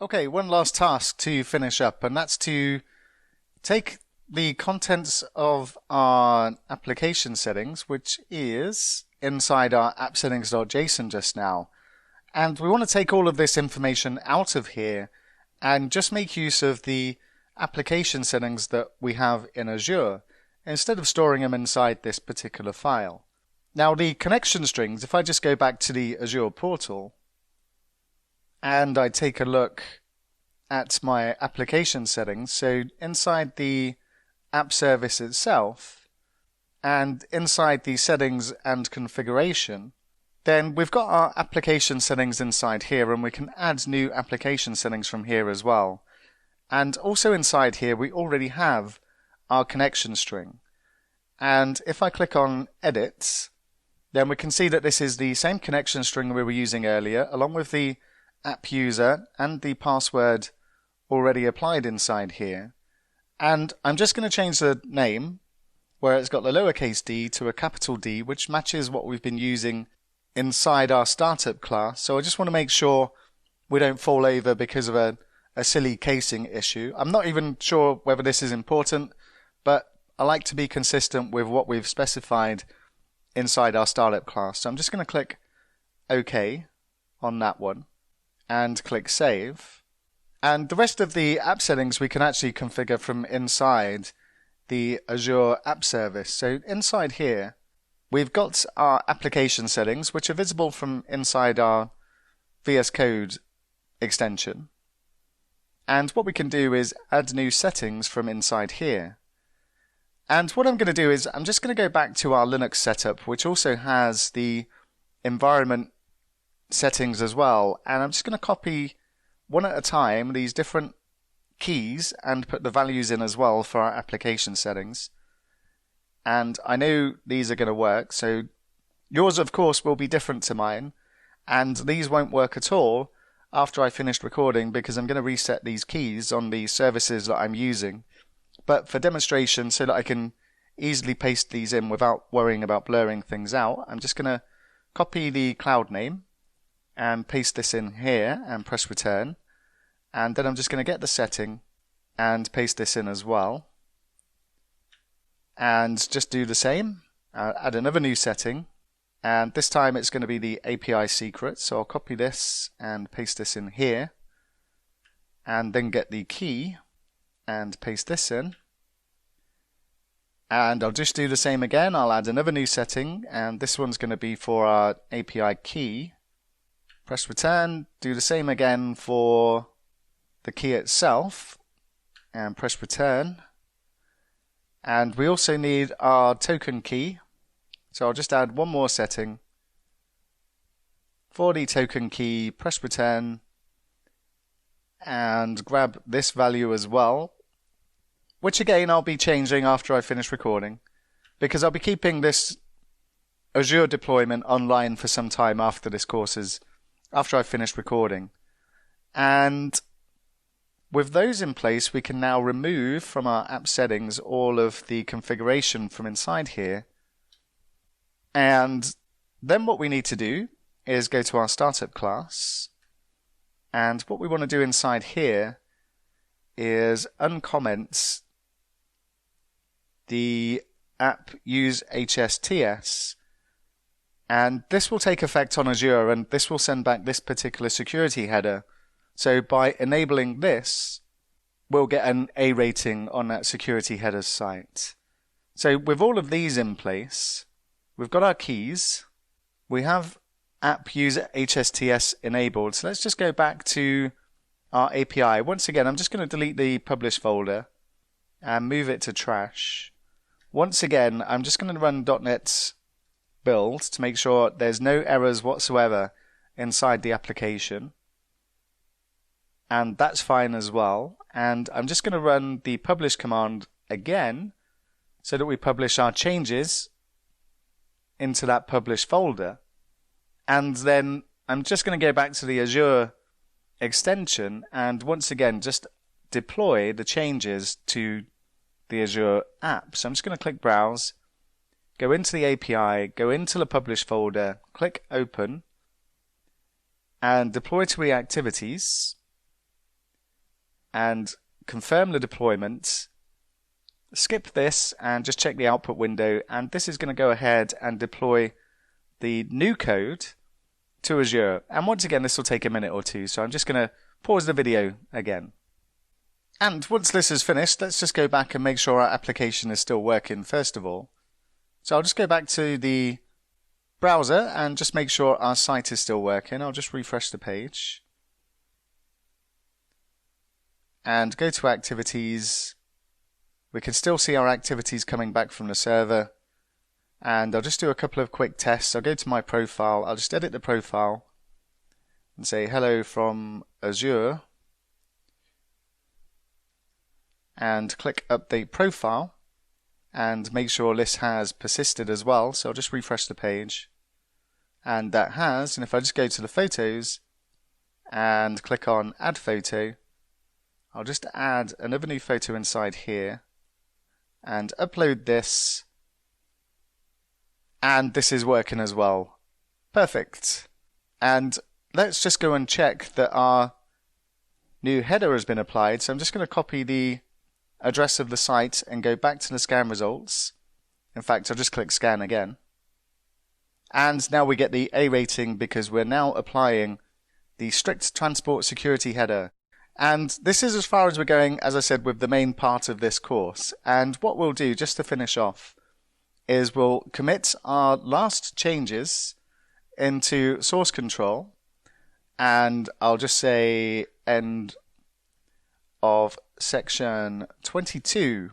Okay, one last task to finish up, and that's to take the contents of our application settings, which is inside our app settings.json just now. And we want to take all of this information out of here and just make use of the application settings that we have in Azure instead of storing them inside this particular file. Now the connection strings, if I just go back to the Azure portal and I take a look at my application settings, so inside the app service itself and inside the settings and configuration, then we've got our application settings inside here, and we can add new application settings from here as well. And also inside here we already have our connection string, and if I click on edit, then we can see that this is the same connection string we were using earlier, along with the app user and the password already applied inside here. And I'm just going to change the name where it's got the lowercase d to a capital D, which matches what we've been using inside our startup class. So I just want to make sure we don't fall over because of a silly casing issue. I'm not even sure whether this is important, but I like to be consistent with what we've specified inside our startup class. So I'm just going to click OK on that one and click Save. And the rest of the app settings we can actually configure from inside the Azure App Service. So inside here we've got our application settings, which are visible from inside our VS Code extension. And what we can do is add new settings from inside here. And what I'm going to do is I'm just going to go back to our Linux setup, which also has the environment settings as well. And I'm just going to copy one at a time these different keys and put the values in as well for our application settings. And I know these are going to work, so yours of course will be different to mine, and these won't work at all after I finished recording because I'm going to reset these keys on the services that I'm using. But for demonstration, so that I can easily paste these in without worrying about blurring things out, I'm just going to copy the cloud name and paste this in here and press return. And then I'm just going to get the setting and paste this in as well. And just do the same, add another new setting, and this time it's going to be the API secret. So I'll copy this and paste this in here, and then get the key and paste this in. And I'll just do the same again. I'll add another new setting, and this one's going to be for our API key. Press return, do the same again for the key itself, and press return. And we also need our token key, so I'll just add one more setting for the token key, press return, and grab this value as well, which again I'll be changing after I finish recording, because I'll be keeping this Azure deployment online for some time after this course after I finish recording. And with those in place, we can now remove from our app settings all of the configuration from inside here. And then what we need to do is go to our startup class. And what we want to do inside here is uncomment the app use HSTS. And this will take effect on Azure, and this will send back this particular security header. So by enabling this, we'll get an A rating on that security header site. So with all of these in place, we've got our keys, we have app user HSTS enabled. So let's just go back to our API. Once again, I'm just going to delete the publish folder and move it to trash. Once again, I'm just going to run .NET build to make sure there's no errors whatsoever inside the application. And that's fine as well. And I'm just going to run the publish command again so that we publish our changes into that publish folder. And then I'm just going to go back to the Azure extension and once again just deploy the changes to the Azure app. So I'm just going to click Browse, go into the API, go into the Publish folder, click Open, and deploy to reactivities. and confirm the deployment. Skip this and just check the output window, and this is going to go ahead and deploy the new code to Azure. And once again, this will take a minute or two, so I'm just going to pause the video again. And once this is finished, let's just go back and make sure our application is still working first of all. So I'll just go back to the browser and just make sure our site is still working. I'll just refresh the page. And go to activities. We can still see our activities coming back from the server. And I'll just do a couple of quick tests. I'll go to my profile. I'll just edit the profile and say hello from Azure. And click update profile and make sure this has persisted as well. So I'll just refresh the page, and that has. And if I just go to the photos and click on add photo, I'll just add another new photo inside here and upload this, and this is working as well. Perfect. And let's just go and check that our new header has been applied. So I'm just going to copy the address of the site and go back to the scan results. In fact, I'll just click scan again. And now we get the A rating because we're now applying the strict transport security header. And this is as far as we're going, as I said, with the main part of this course. And what we'll do, just to finish off, is we'll commit our last changes into source control. And I'll just say end of section 22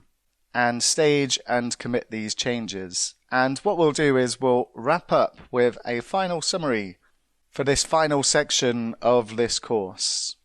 and stage and commit these changes. And what we'll do is we'll wrap up with a final summary for this final section of this course.